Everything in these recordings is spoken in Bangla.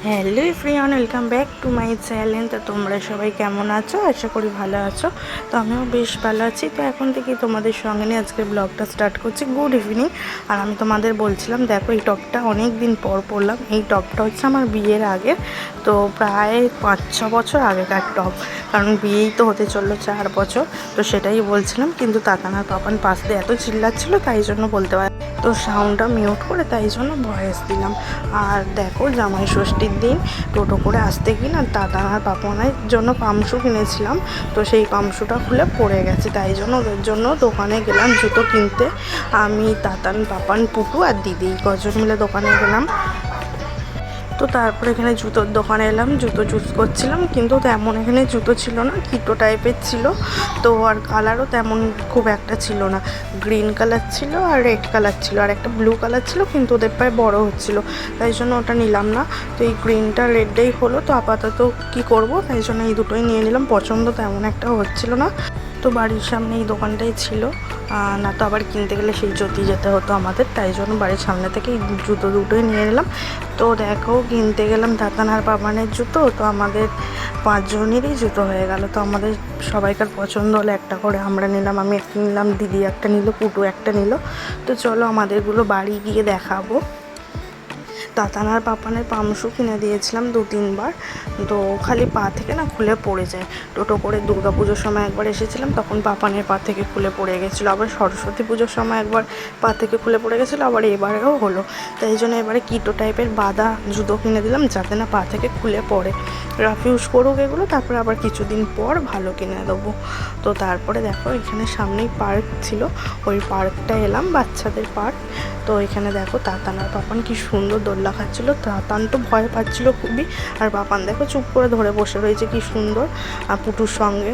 Hello everyone, welcome back to my channel. তো তোমরা সবাই কেমন আছো? আশা করি ভালো আছো। তো আমিও বেশ ভালো আছি। তো এখন থেকে তোমাদের সঙ্গে নিয়ে আজকে ব্লগটা স্টার্ট করছি। Good evening. আর আমি তোমাদের বলছিলাম, দেখো এই টপটা অনেক দিন পর পরলাম। এই টপটা হচ্ছে আমার বিয়ের আগে, তো প্রায় 5-6 বছর আগেকার টপ, কারণ বিয়েই তো হতে চললো 4 বছর। তো সেটাই বলছিলাম, কিন্তু তাতানার পাপান পাশ দিয়ে এত চিল্লাচ্ছিলো, তাই জন্য বলতে পারি তো সাউন্ডটা মিউট করে, তাই জন্য ভয়েস দিলাম। আর দেখো, জামাই ষষ্ঠীর দিন টোটো করে আসতে গিয়ে না তাতানার পাপনের জন্য পামশু কিনেছিলাম, তো সেই পামশুটা খুলে পড়ে গেছে। তাই জন্য ওদের জন্য দোকানে গেলাম জুতো কিনতে। আমি, তাতান, পাপান, পুটু আর দিদি কজন মিলে দোকানে গেলাম। তো তারপরে এখানে জুতোর দোকানে এলাম, জুতো চুজ করছিলাম, কিন্তু তেমন এখানে জুতো ছিল না, কিটো টাইপের ছিল। তো আর কালারও তেমন খুব একটা ছিল না, গ্রিন কালার ছিল আর রেড কালার ছিল, আর একটা ব্লু কালার ছিল, কিন্তু ওদের পায়ে বড় হচ্ছিল, তাই জন্য ওটা নিলাম না। তো এই গ্রিনটা রেডটাই হলো, তো আপাতত কি করব, তাই জন্য এই দুটোই নিয়ে নিলাম। পছন্দ তেমন একটা হচ্ছিল না, তো বাড়ির সামনে এই দোকানটাই ছিল, না তো আবার কিনতে গেলে সেই জ্যোতি যেতে হতো আমাদের, তাই জন্য বাড়ির সামনে থেকে এই জুতো দুটোই নিয়ে নিলাম। তো দেখো, কিনতে গেলাম তাতানার পাপানের জুতো, তো আমাদের 5 জনেরই জুতো হয়ে গেল। তো আমাদের সবাইকার পছন্দ হলো একটা করে, আমরা নিলাম, আমি একটা নিলাম, দিদি একটা নিল, পুটু একটা নিল। তো চলো আমাদেরগুলো বাড়ি গিয়ে দেখাবো। তাতানার পাপানের পামশু কিনে দিয়েছিলাম 2-3 বার, তো খালি পা থেকে না খুলে পড়ে যায়। টোটো করে দুর্গা পুজোর সময় একবার এসেছিলাম, তখন পাপানের পা থেকে খুলে পড়ে গেছিলো। আবার সরস্বতী পুজোর সময় একবার পা থেকে খুলে পড়ে গেছিলো, আবার এবারেও হলো। তাই জন্য এবারে কিটো টাইপের বাঁধা জুতো কিনে দিলাম, যাতে না পা থেকে খুলে পড়ে। রাফ ইউজ করুক এগুলো, তারপরে আবার কিছুদিন পর ভালো কিনে দেবো। তো তারপরে দেখো, এখানে সামনেই পার্ক ছিল, ওই পার্কটা এলাম, বাচ্চাদের পার্ক। তো এখানে দেখো তাতানার পাপান কি সুন্দর দোলনা খাচ্ছিল। তাতান তো ভয় পাচ্ছিল খুবই, আর পাপান দেখো চুপ করে ধরে বসে রয়েছে কি সুন্দর পুটুর সঙ্গে।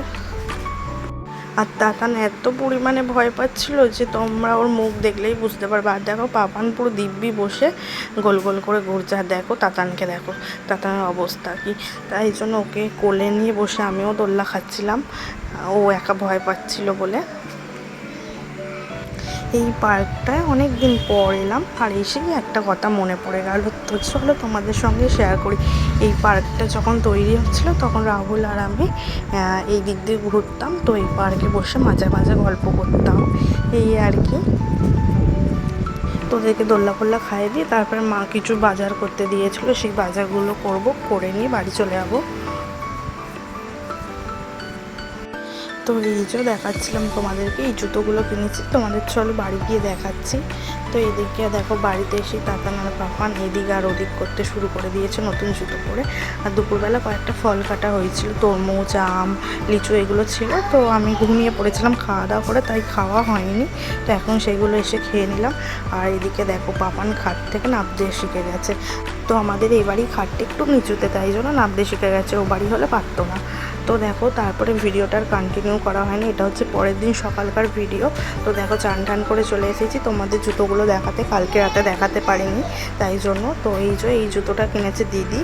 আর তাতান এত পরিমাণে ভয় পাচ্ছিল যে তোমরা ওর মুখ দেখলেই বুঝতে পারবে। আর দেখো, পাপান পুরো দিব্যি বসে গোল গোল করে ঘুরছে। আর দেখো তাতানকে, দেখো তাতানের অবস্থা কি। তাই জন্য ওকে কোলে নিয়ে বসে আমিও দোলনা খাচ্ছিলাম, ও একা ভয় পাচ্ছিল বলে। এই পার্কটায় অনেক দিন পর এলাম, আর এসেই একটা কথা মনে পড়ে গেল, তো চলো তোমাদের সঙ্গে শেয়ার করি। এই পার্কটা যখন তৈরি হচ্ছিলো, তখন রাহুল আর আমি এই দিক দিয়ে ঘুরতাম, তো এই পার্কে বসে মাঝে মাঝে গল্প করতাম, এই আর কি। তোদেরকে দোল্লা ফোল্লা খাইয়ে দিয়ে তারপরে মা কিছু বাজার করতে দিয়েছিলো, সেই বাজারগুলো করে নিয়ে বাড়ি চলে যাবো। তো এই যে দেখাচ্ছিলাম তোমাদেরকে, এই জুতোগুলো কিনেছি, তোমাদের চলো বাড়ি গিয়ে দেখাচ্ছি। তো এদিকে দেখো, বাড়িতে এসে তাতানার পাপান এদিক আর ওদিক করতে শুরু করে দিয়েছে নতুন জুতো পরে। আর দুপুরবেলা কয়েকটা ফল কাটা হয়েছিল, তরমুজ, আম, লিচু এগুলো ছিল। তো আমি ঘুমিয়ে পড়েছিলাম খাওয়া দাওয়া করে, তাই খাওয়া হয়নি। তো এখন সেগুলো এসে খেয়ে নিলাম। আর এদিকে দেখো, পাপান খাট থেকে নামতে শিখে গেছে। তো আমাদের এই বাড়ি খাটটা একটু নিচুতে, তাই জন্য নামতে শিখে গেছে, ও বাড়ি হলে পারতো না। তো দেখো, তারপরে ভিডিওটার কন্টিনিউ করা হয়নি, এটা হচ্ছে পরের দিন সকালকার ভিডিও। তো দেখো, চান টান করে চলে এসেছি তোমাদের জুতোগুলো দেখাতে, কালকে রাতে দেখাতে পারিনি, তাই জন্য। তো এই জুতোটা কিনেছে দিদি।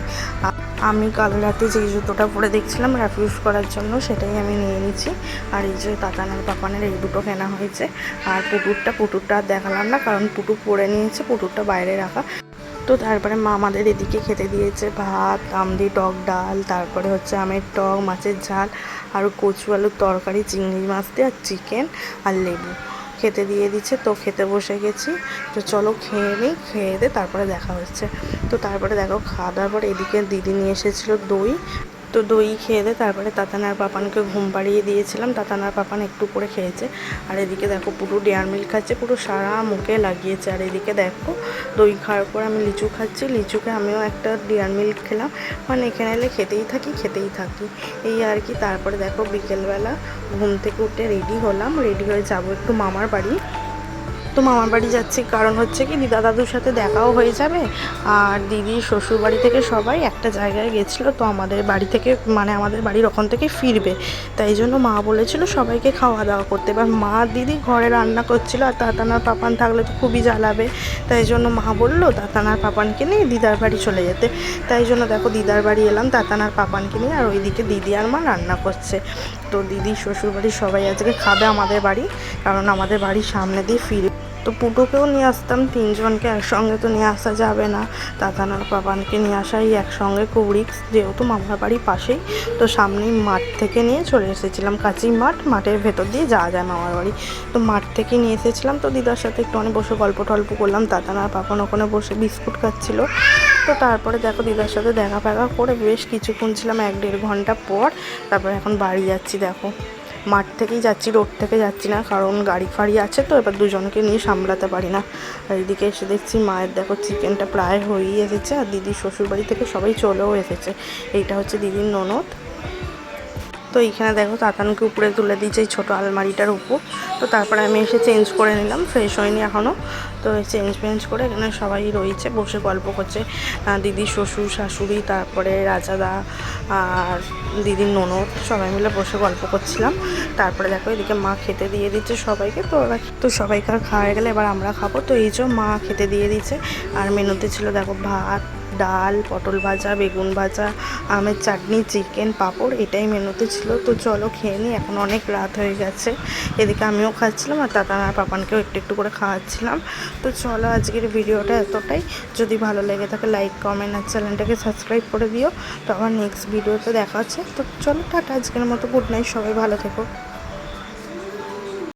আমি কাল রাতে যেই জুতোটা পরে দেখছিলাম রাফ ইউজ করার জন্য, সেটাই আমি নিয়ে নিচ্ছি। আর এই যে তাতানার পাপানের এই দুটো কেনা হয়েছে। আর পুটুরটা আর দেখালাম না, কারণ পুটু পরে নিয়েছে, পুটুরটা বাইরে রাখা। তো তারপরে মা আমাদের এদিকে খেতে দিয়েছে ভাত, আমদি টক ডাল, তারপরে হচ্ছে আমের টক, মাছের ঝাল, আর কচু আলুর তরকারি, চিংড়ি মাছ দিয়ে, আর চিকেন আর লেবু খেতে দিয়ে দিচ্ছে। তো খেতে বসে গেছি। তো চলো খেয়ে নিই, খেয়ে দিয়ে তারপরে দেখা হচ্ছে। তো তারপরে দেখো, খাওয়া দাওয়ার পর এদিকে দিদি নিয়ে এসেছিলো দই। তো দই খেয়ে দিয়ে তারপরে তাতানার পাপানকে ঘুম পাড়িয়ে দিয়েছিলাম, তাতানার পাপান একটু করে খেয়েছে। আর এদিকে দেখো, পুরো ডেয়ার মিল্ক খাচ্ছে, পুরো সারা মুখে লাগিয়েছে। আর এদিকে দেখো, দই খাওয়ার পর আমি লিচু খাচ্ছি, লিচুকে আমিও একটা ডেয়ার মিল্ক খেলাম। মানে এখানে এলে খেতেই থাকি এই আর কি। তারপরে দেখো, বিকেলবেলা ঘুম থেকে উঠে রেডি হলাম, রেডি হয়ে যাবো একটু মামার বাড়ি। তো মামার বাড়ি যাচ্ছি, কারণ হচ্ছে কি, দিদা দাদুর সাথে দেখাও হয়ে যাবে। আর দিদির শ্বশুর বাড়ি থেকে সবাই একটা জায়গায় গেছিলো, তো আমাদের বাড়ি থেকে, মানে আমাদের বাড়ির ওখান থেকে ফিরবে, তাই জন্য মা বলেছিল সবাইকে খাওয়া দাওয়া করতে। এবার মা দিদি ঘরে রান্না করছিল, আর তাতানার পাপান থাকলে তো খুবই জ্বালাবে, তাই জন্য মা বললো তাতানার পাপানকে নিয়ে দিদার বাড়ি চলে যেতে। তাই জন্য দেখো, দিদার বাড়ি এলাম তাতানার পাপানকে নিয়ে, আর ওইদিকে দিদি আর মা রান্না করছে। তো দিদির শ্বশুর বাড়ির সবাই আজকে খাবে আমাদের বাড়ি, কারণ আমাদের বাড়ির সামনে দিয়ে ফিরে তো পুটোকেও নিয়ে আসতাম, 3 জনকে একসঙ্গে তো নিয়ে আসা যাবে না, তাতান আর পাপানকে নিয়ে আসাই একসঙ্গে খুব রিস্ক, যেহেতু মামার বাড়ির পাশেই, তো সামনেই মাঠ থেকে নিয়ে চলে এসেছিলাম, কাঁচি মাঠের ভেতর দিয়ে যাওয়া যায় মামার বাড়ি, তো মাঠ থেকে নিয়ে এসেছিলাম। তো দিদার সাথে একটু অনেক বসে গল্প টল্প করলাম, তাতান আর পাপান ওখানে বসে বিস্কুট খাচ্ছিল। তো তারপরে দেখো দিদার সাথে দেখা ফেকা করে বেশ কিছুক্ষণ ছিলাম, 1-1.5 ঘন্টা পর তারপরে এখন বাড়ি যাচ্ছি। দেখো মাঠ থেকেই যাচ্ছি, রোড থেকে যাচ্ছি না, কারণ গাড়ি ফাড়ি আছে তো এবার দুজনকে নিয়ে সামলাতে পারি না। আর এদিকে এসে দেখছি মায়ের দেখো চিকেনটা প্রায় হয়েই এসেছে, আর দিদির শ্বশুরবাড়ি থেকে সবাই চলেও এসেছে। এইটা হচ্ছে দিদির ননদ। তো এইখানে দেখো তাতানকে উপরে তুলে দিয়েছে এই ছোটো আলমারিটার উপর। তো তারপরে আমি এসে চেঞ্জ করে নিলাম, ফ্রেশ হয়নি এখনও। তো চেঞ্জ করে এখানে সবাই রয়েছে, বসে গল্প করছে, দিদির শ্বশুর শাশুড়ি, তারপরে রাজাদা আর দিদির ননদ, সবাই মিলে বসে গল্প করছিলাম। তারপরে দেখো এদিকে মা খেতে দিয়ে দিচ্ছে সবাইকে। তো সবাইকার খাওয়া হয়ে গেলে এবার আমরা খাবো। তো এই যে মা খেতে দিয়ে দিচ্ছে, আর মেনুতে ছিল দেখো ভাত, ডাল, পটল ভাজা, বেগুন ভাজা, আমের চাটনি, চিকেন, পাঁপড়, এটাই মেনুতে ছিল। তো চলো খেয়ে নিই, এখন অনেক রাত হয়ে গেছে। এদিকে আমিও খাচ্ছিলাম আর তাতান আর পাপানকেও একটু একটু করে খাওয়াচ্ছিলাম। তো চলো আজকের ভিডিওটা এতটাই, যদি ভালো লেগে থাকে লাইক, কমেন্ট আর চ্যানেলটাকে সাবস্ক্রাইব করে দিও। তো আবার নেক্সট ভিডিওতে দেখা হচ্ছে। তো চলো টাটা, আজকের মতো গুড নাইট, সবাই ভালো থেকো।